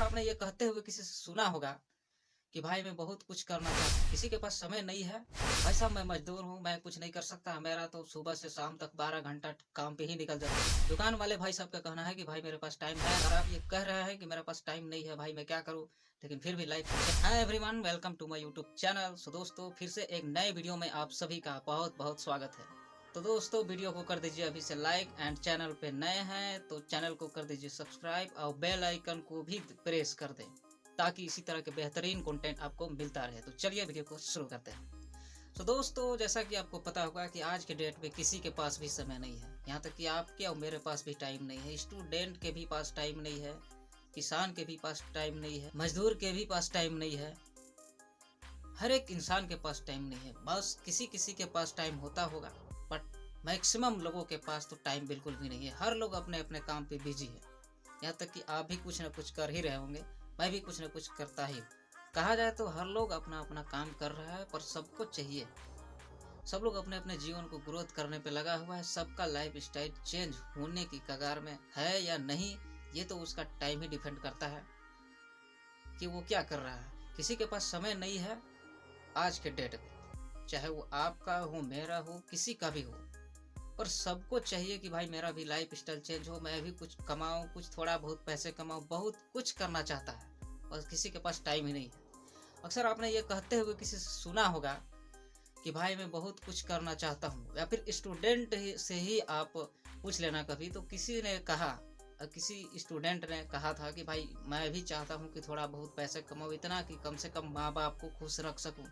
आपने ये कहते हुए किसी से सुना होगा कि भाई मैं बहुत कुछ करना चाहता हूँ, किसी के पास समय नहीं है। भाई साहब मैं मजदूर हूँ, मैं कुछ नहीं कर सकता, मेरा तो सुबह से शाम तक 12 घंटा काम पे ही निकल जाता है। दुकान वाले भाई साहब का कहना है कि भाई मेरे पास टाइम है, और आप ये कह रहे हैं कि मेरे पास टाइम नहीं है, भाई मैं क्या करूँ? लेकिन फिर भी life. Hi everyone, welcome to my YouTube channel. So दोस्तों, फिर से एक नए वीडियो में आप सभी का बहुत बहुत स्वागत है। तो दोस्तों, वीडियो को कर दीजिए अभी से लाइक, एंड चैनल पे नए हैं तो चैनल को कर दीजिए सब्सक्राइब और बेल आइकन को भी प्रेस कर दें, ताकि इसी तरह के बेहतरीन कंटेंट आपको मिलता रहे। तो चलिए वीडियो को शुरू करते हैं। तो दोस्तों, जैसा कि आपको पता होगा कि आज के डेट में किसी के पास भी समय नहीं है, यहाँ तक कि आपके और मेरे पास भी टाइम नहीं है, स्टूडेंट के भी पास टाइम नहीं है, किसान के भी पास टाइम नहीं है, मजदूर के भी पास टाइम नहीं है। हर एक इंसान के पास टाइम नहीं है। बस किसी किसी के पास टाइम होता होगा, बट मैक्सिमम लोगों के पास तो टाइम बिल्कुल भी नहीं है। हर लोग अपने अपने काम पे बिजी है। यहाँ तक कि आप भी कुछ ना कुछ कर ही रहे होंगे, मैं भी कुछ ना कुछ करता ही हूँ। कहा जाए तो हर लोग अपना अपना काम कर रहा है, पर सबको चाहिए। सब लोग अपने अपने जीवन को ग्रोथ करने पे लगा हुआ है। सबका लाइफ स्टाइल चेंज होने की कगार में है या नहीं, ये तो उसका टाइम ही डिपेंड करता है कि वो क्या कर रहा है। किसी के पास समय नहीं है आज के डेट में, चाहे वो आपका हो, मेरा हो, किसी का भी हो। पर सबको चाहिए कि भाई मेरा भी लाइफ स्टाइल चेंज हो, मैं भी कुछ कमाऊं, कुछ थोड़ा बहुत पैसे कमाऊं, बहुत कुछ करना चाहता है, और किसी के पास टाइम ही नहीं है। अक्सर आपने ये कहते हुए किसी से सुना होगा कि भाई मैं बहुत कुछ करना चाहता हूँ, या फिर स्टूडेंट से ही आप पूछ लेना कभी, तो किसी ने कहा, किसी स्टूडेंट ने कहा था कि भाई मैं भी चाहता हूँ कि थोड़ा बहुत पैसे कमाऊँ, इतना कि कम से कम माँ बाप को खुश रख सकूँ,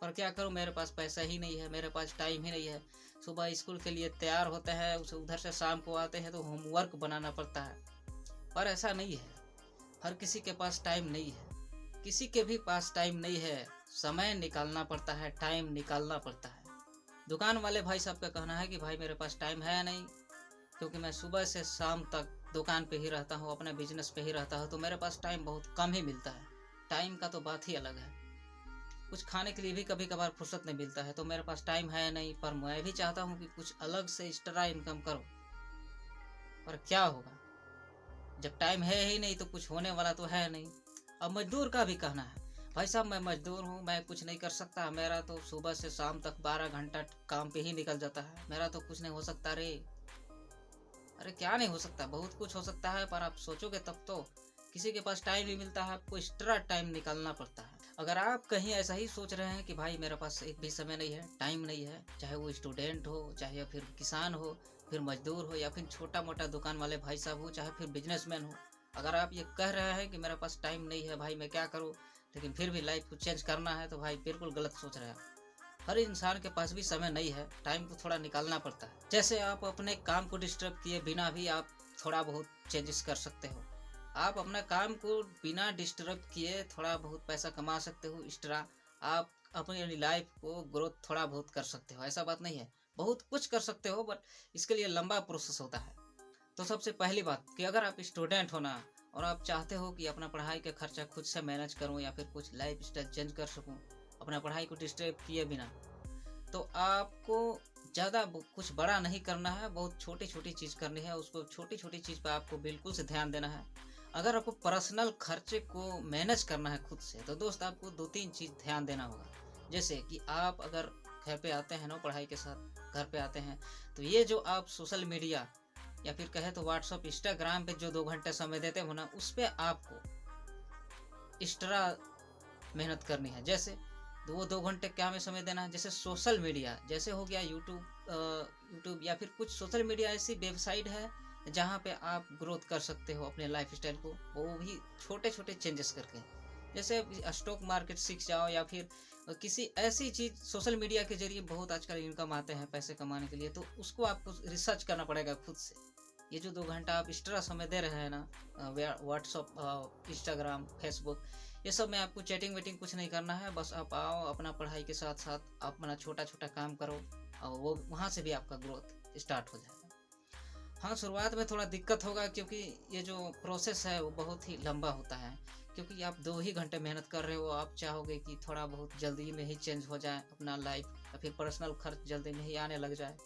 पर क्या करूं, मेरे पास पैसा ही नहीं है, मेरे पास टाइम ही नहीं है। सुबह स्कूल के लिए तैयार होते हैं, उसे उधर से शाम को आते हैं तो होमवर्क बनाना पड़ता है। पर ऐसा नहीं है, हर किसी के पास टाइम नहीं है, किसी के भी पास टाइम नहीं है। समय निकालना पड़ता है, टाइम निकालना पड़ता है। दुकान वाले भाई साहब का कहना है कि भाई मेरे पास टाइम है नहीं, क्योंकि मैं सुबह से शाम तक दुकान पे ही रहता हूँ, अपने बिजनेस पे ही रहता हूँ, तो मेरे पास टाइम बहुत कम ही मिलता है। टाइम का तो बात ही अलग है। कुछ खाने के लिए भी कभी कभार फुर्सत नहीं मिलता है, तो मेरे पास टाइम है नहीं। पर मैं भी चाहता हूँ कि कुछ अलग से एक्स्ट्रा इनकम करो, पर क्या होगा जब टाइम है ही नहीं, तो कुछ होने वाला तो है नहीं। अब मजदूर का भी कहना है, भाई साहब मैं मजदूर हूँ, मैं कुछ नहीं कर सकता, मेरा तो सुबह से शाम तक 12 घंटा काम पे ही निकल जाता है, मेरा तो कुछ नहीं हो सकता रे। अरे क्या नहीं हो सकता, बहुत कुछ हो सकता है, पर आप सोचोगे तब तो। किसी के पास टाइम नहीं मिलता है, आपको एक्स्ट्रा टाइम निकालना पड़ता है। अगर आप कहीं ऐसा ही सोच रहे हैं कि भाई मेरे पास एक भी समय नहीं है, टाइम नहीं है, चाहे वो स्टूडेंट हो, चाहे फिर किसान हो, फिर मजदूर हो, या फिर छोटा मोटा दुकान वाले भाई साहब हो, चाहे फिर बिजनेसमैन हो। अगर आप ये कह रहे हैं कि मेरे पास टाइम नहीं है, भाई मैं क्या करूँ, लेकिन फिर भी लाइफ को चेंज करना है, तो भाई बिल्कुल गलत सोच रहे हैं। हर इंसान के पास भी समय नहीं है, टाइम को थोड़ा निकालना पड़ता है। जैसे आप अपने काम को डिस्टर्ब किए बिना भी आप थोड़ा बहुत चेंजेस कर सकते हो। आप अपना काम को बिना डिस्टर्ब किए थोड़ा बहुत पैसा कमा सकते हो एक्स्ट्रा। आप अपनी लाइफ को ग्रोथ थोड़ा बहुत कर सकते हो, ऐसा बात नहीं है, बहुत कुछ कर सकते हो, बट इसके लिए लंबा प्रोसेस होता है। तो सबसे पहली बात कि अगर आप स्टूडेंट हो ना, और आप चाहते हो कि अपना पढ़ाई का खर्चा खुद से मैनेज करूं, या फिर कुछ लाइफ स्टाइल चेंज कर सकूं अपना पढ़ाई को डिस्टर्ब किए बिना, तो आपको ज़्यादा कुछ बड़ा नहीं करना है, बहुत छोटी छोटी चीज़ करनी है। उसको छोटी छोटी चीज़ पर आपको बिल्कुल से ध्यान देना है। अगर आपको पर्सनल खर्चे को मैनेज करना है खुद से, तो दोस्त आपको दो तीन चीज़ ध्यान देना होगा। जैसे कि आप अगर घर पे आते हैं ना, पढ़ाई के साथ घर पे आते हैं, तो ये जो आप सोशल मीडिया, या फिर कहे तो व्हाट्सअप, इंस्टाग्राम पे जो 2 घंटे समय देते हो ना, उस पर आपको एक्स्ट्रा मेहनत करनी है। जैसे वो 2 घंटे क्या में समय देना है, जैसे सोशल मीडिया, जैसे हो गया यूट्यूब, या फिर कुछ सोशल मीडिया ऐसी वेबसाइट है जहाँ पे आप ग्रोथ कर सकते हो अपने लाइफ स्टाइल को, वो भी छोटे छोटे चेंजेस करके। जैसे स्टॉक मार्केट सीख जाओ, या फिर किसी ऐसी चीज़, सोशल मीडिया के जरिए बहुत आजकल इनकम आते हैं पैसे कमाने के लिए, तो उसको आपको रिसर्च करना पड़ेगा खुद से। ये जो 2 घंटा आप एक्स्ट्रा समय दे रहे हैं ना, व्हाट्सअप, इंस्टाग्राम, फेसबुक, ये सब में आपको चैटिंग वेटिंग कुछ नहीं करना है। बस आप आओ, अपना पढ़ाई के साथ साथ अपना छोटा छोटा काम करो, और वो वहाँ से भी आपका ग्रोथ स्टार्ट हो जाएगा। हाँ, शुरुआत में थोड़ा दिक्कत होगा, क्योंकि ये जो प्रोसेस है वो बहुत ही लंबा होता है। क्योंकि आप 2 ही घंटे मेहनत कर रहे हो, आप चाहोगे कि थोड़ा बहुत जल्दी में ही चेंज हो जाए अपना लाइफ, या फिर पर्सनल खर्च जल्दी में ही आने लग जाए,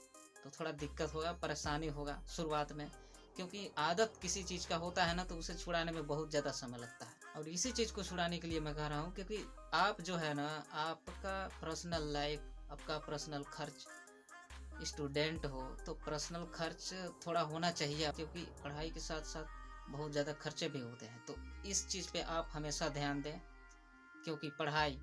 तो थोड़ा दिक्कत होगा, परेशानी होगा शुरुआत में। क्योंकि आदत किसी चीज़ का होता है ना, तो उसे छुड़ाने में बहुत ज़्यादा समय लगता है। और इसी चीज़ को छुड़ाने के लिए मैं कह रहा हूँ, क्योंकि आप जो है ना, आपका पर्सनल लाइफ, आपका पर्सनल खर्च, स्टूडेंट हो तो पर्सनल खर्च थोड़ा होना चाहिए, क्योंकि पढ़ाई के साथ साथ बहुत ज़्यादा खर्चे भी होते हैं। तो इस चीज़ पे आप हमेशा ध्यान दें, क्योंकि पढ़ाई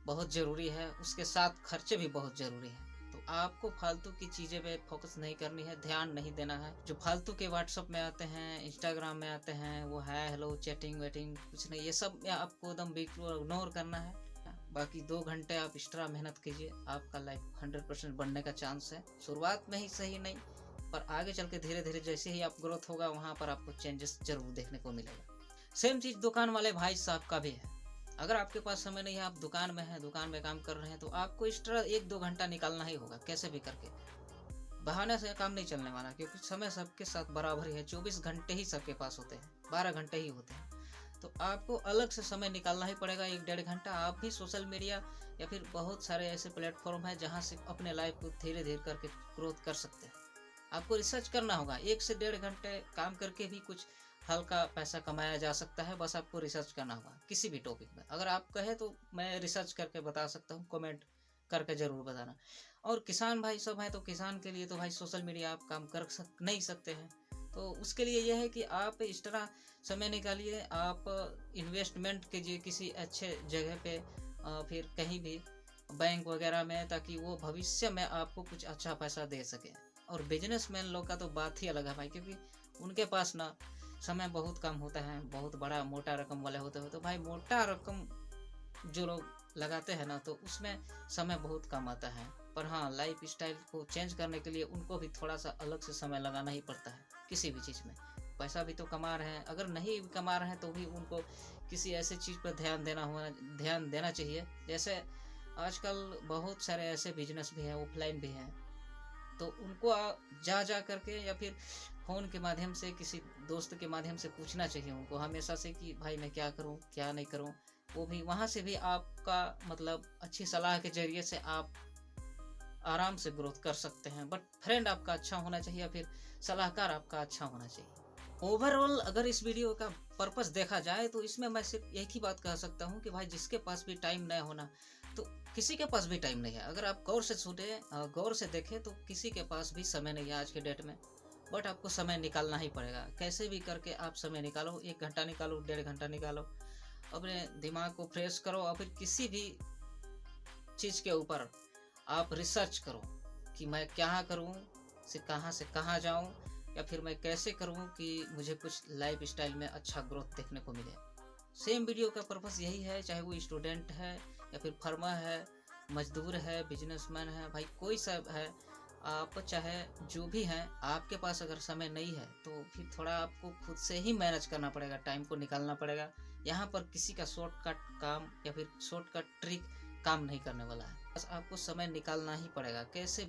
बहुत ज़रूरी है, उसके साथ खर्चे भी बहुत ज़रूरी हैं। तो आपको फालतू की चीज़ें पे फोकस नहीं करनी है, ध्यान नहीं देना है। जो फालतू के व्हाट्सअप में आते हैं, इंस्टाग्राम में आते हैं, वो हाय हेलो चैटिंग वेटिंग कुछ नहीं, ये सब में आपको एकदम बिल्कुल इग्नोर करना है। बाकी 2 घंटे आप एक्स्ट्रा मेहनत कीजिए, आपका लाइफ 100% बनने का चांस है। शुरुआत में ही सही नहीं, पर आगे चल के धीरे धीरे जैसे ही आप ग्रोथ होगा, वहाँ पर आपको चेंजेस ज़रूर देखने को मिलेगा। सेम चीज़ दुकान वाले भाई साहब का भी है। अगर आपके पास समय नहीं है, आप दुकान में हैं, दुकान में काम कर रहे हैं, तो आपको एक्स्ट्रा 1-2 घंटा निकालना ही होगा, कैसे भी करके। बहाने से काम नहीं चलने वाला, क्योंकि समय सबके साथ बराबर ही है, 24 घंटे ही सबके पास होते हैं, 12 घंटे ही होते हैं। तो आपको अलग से समय निकालना ही पड़ेगा, 1-1.5 घंटा। आप भी सोशल मीडिया या फिर बहुत सारे ऐसे प्लेटफॉर्म हैं जहाँ से अपने लाइफ को धीरे धीरे करके ग्रोथ कर सकते हैं। आपको रिसर्च करना होगा, 1 से 1.5 घंटे काम करके भी कुछ हल्का पैसा कमाया जा सकता है। बस आपको रिसर्च करना होगा किसी भी टॉपिक में। अगर आप कहे तो मैं रिसर्च करके बता सकता हूँ, कमेंट करके ज़रूर बताना। और किसान भाई सब हैं, तो किसान के लिए तो भाई सोशल मीडिया आप काम कर नहीं सकते हैं। तो उसके लिए यह है कि आप एक्स्ट्रा समय निकालिए, आप इन्वेस्टमेंट कीजिए किसी अच्छे जगह पे, फिर कहीं भी बैंक वगैरह में, ताकि वो भविष्य में आपको कुछ अच्छा पैसा दे सके। और बिजनेसमैन लोग का तो बात ही अलग है भाई, क्योंकि उनके पास ना समय बहुत कम होता है, बहुत बड़ा मोटा रकम वाले होते हो, तो भाई मोटा रकम जो लोग लगाते हैं ना, तो उसमें समय बहुत कम आता है। पर हाँ, लाइफ स्टाइल को चेंज करने के लिए उनको भी थोड़ा सा अलग से समय लगाना ही पड़ता है किसी भी चीज़ में। पैसा भी तो कमा रहे हैं, अगर नहीं भी कमा रहे हैं तो भी उनको किसी ऐसे चीज़ पर ध्यान देना चाहिए। जैसे आजकल बहुत सारे ऐसे बिजनेस भी हैं, ऑफलाइन भी हैं, तो उनको जा करके या फिर फ़ोन के माध्यम से, किसी दोस्त के माध्यम से पूछना चाहिए उनको हमेशा से कि भाई मैं क्या करूं, क्या नहीं करूं। वो भी वहाँ से भी आपका मतलब अच्छी सलाह के ज़रिए से आप आराम से ग्रोथ कर सकते हैं। बट फ्रेंड आपका अच्छा होना चाहिए, या फिर सलाहकार आपका अच्छा होना चाहिए। ओवरऑल अगर इस वीडियो का पर्पस देखा जाए, तो इसमें मैं सिर्फ एक ही बात कह सकता हूँ कि भाई जिसके पास भी टाइम नहीं होना, तो किसी के पास भी टाइम नहीं है। अगर आप गौर से देखें, तो किसी के पास भी समय नहीं है आज के डेट में। बट आपको समय निकालना ही पड़ेगा, कैसे भी करके आप समय निकालो, 1 घंटा निकालो, 1.5 घंटा निकालो, अपने दिमाग को फ्रेश करो, और फिर किसी भी चीज़ के ऊपर आप रिसर्च करो कि मैं क्या करूं, से कहाँ जाऊं, या फिर मैं कैसे करूं कि मुझे कुछ लाइफ स्टाइल में अच्छा ग्रोथ देखने को मिले। सेम वीडियो का पर्पस यही है, चाहे वो स्टूडेंट है या फिर फार्मर है, मजदूर है, बिजनेसमैन है, भाई कोई सा है, आप चाहे जो भी हैं, आपके पास अगर समय नहीं है, तो फिर थोड़ा आपको खुद से ही मैनेज करना पड़ेगा, टाइम को निकालना पड़ेगा। यहाँ पर किसी का शॉर्टकट काम या फिर शॉर्टकट ट्रिक काम नहीं करने वाला है। बस आपको समय निकालना ही पड़ेगा, कैसे भी।